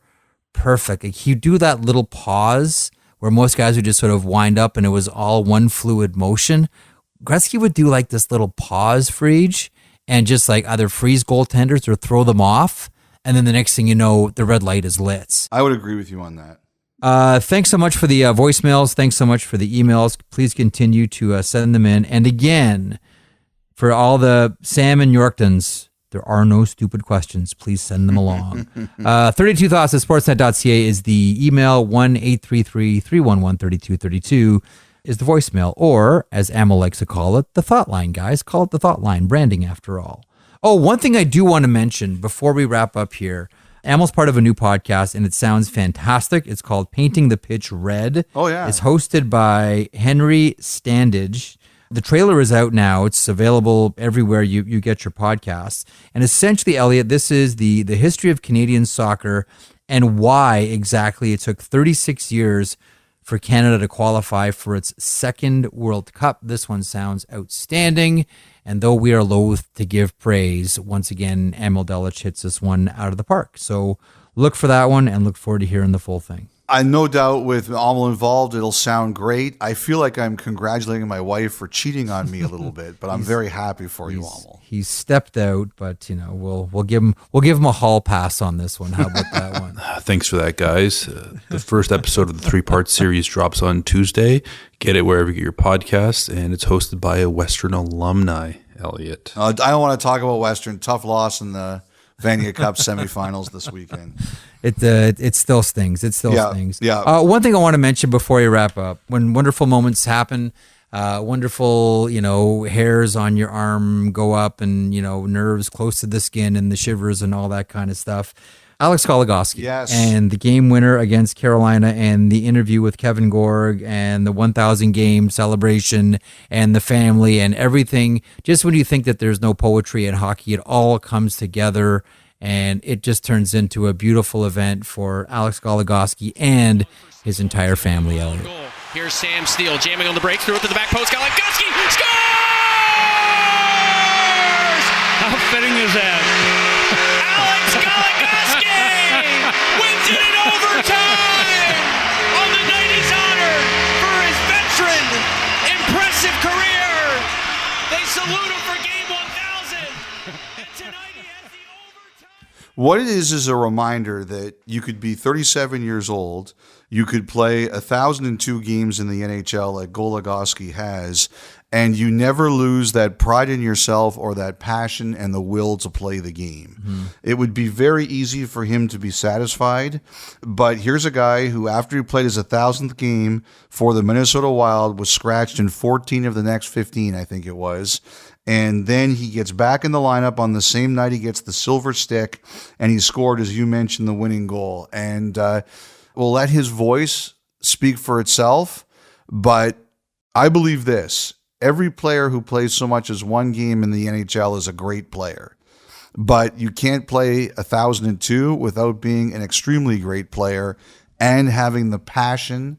perfect. Like he'd do that little pause where most guys would just sort of wind up and it was all one fluid motion. Gretzky would do like this little pause for each and just like either freeze goaltenders or throw them off. And then the next thing you know, the red light is lit. I would agree with you on that. Thanks so much for the voicemails. Thanks so much for the emails. Please continue to send them in. And again, for all the Sam and Yorktons, there are no stupid questions. Please send them along. 32 thoughts at sportsnet.ca is the email. 1-833-311-3232 is the voicemail. Or, as Amel likes to call it, the thought line, guys. Call it the thought line. Branding, after all. Oh, one thing I do want to mention before we wrap up here. Amel's part of a new podcast, and it sounds fantastic. It's called Painting the Pitch Red. Oh, yeah. It's hosted by Henry Standage. The trailer is out now. It's available everywhere you get your podcasts. And essentially, Elliotte, this is the history of Canadian soccer and why exactly it took 36 years for Canada to qualify for its second World Cup. This one sounds outstanding. And though we are loath to give praise, once again, Amel Delich hits this one out of the park. So look for that one and look forward to hearing the full thing. I no doubt with Amel involved, it'll sound great. I feel like I'm congratulating my wife for cheating on me a little bit, but I'm very happy for you, Amel. He's stepped out, but you know we'll give him a hall pass on this one. How about that one? Thanks for that, guys. The first episode of the 3-part series drops on Tuesday. Get it wherever you get your podcasts, and it's hosted by a Western alumni, Elliotte. I don't want to talk about Western. Tough loss in the Vanier Cup semifinals this weekend. It still stings. It still stings. Yeah. One thing I want to mention before you wrap up: when wonderful moments happen, wonderful hairs on your arm go up, and nerves close to the skin, and the shivers and all that kind of stuff. Alex Goligoski, yes, and the game winner against Carolina, and the interview with Kevin Gorg, and the 1,000 game celebration, and the family, and everything. Just when you think that there's no poetry in hockey, it all comes together, and it just turns into a beautiful event for Alex Goligoski and his entire family. Elliotte. Here's Sam Steele jamming on the break, threw it to the back post. Goligoski scores! How fitting is that? Wins it in overtime on the night he's honored for his veteran, impressive career. They salute him for game 1,000. And tonight he has the overtime. What it is a reminder that you could be 37 years old, you could play 1,002 games in the NHL like Goligoski has, and you never lose that pride in yourself or that passion and the will to play the game. Mm-hmm. It would be very easy for him to be satisfied, but here's a guy who, after he played his 1,000th game for the Minnesota Wild, was scratched in 14 of the next 15, I think it was, And then he gets back in the lineup on the same night he gets the silver stick, and he scored, as you mentioned, the winning goal. And we'll let his voice speak for itself, but I believe this. Every player who plays so much as one game in the NHL is a great player. But you can't play 1,002 without being an extremely great player and having the passion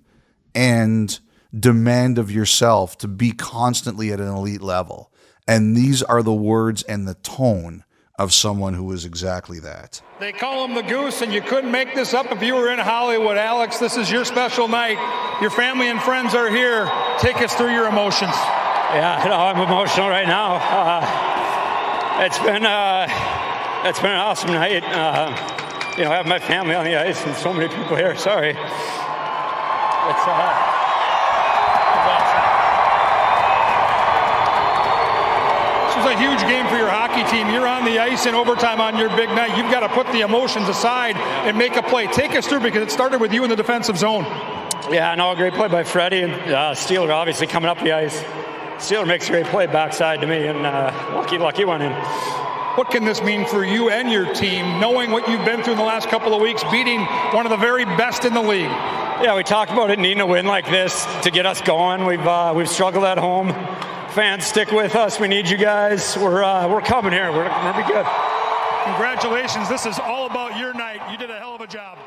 and demand of yourself to be constantly at an elite level. And these are the words and the tone of someone who is exactly that. They call him the Goose, and you couldn't make this up if you were in Hollywood. Alex, this is your special night. Your family and friends are here. Take us through your emotions. Yeah, I'm emotional right now. It's been an awesome night. I have my family on the ice and so many people here. Sorry. It's awesome. This was a huge game for your hockey team. You're on the ice in overtime on your big night. You've got to put the emotions aside and make a play. Take us through, because it started with you in the defensive zone. Yeah, no, great play by Freddie, and Steeler obviously coming up the ice. Steeler makes a great play backside to me, and lucky one in. What can this mean for you and your team, knowing what you've been through in the last couple of weeks, beating one of the very best in the league? Yeah, we talked about it needing a win like this to get us going. We've struggled at home. Fans, stick with us. We need you guys. We're coming here. We're gonna be good. Congratulations. This is all about your night. You did a hell of a job.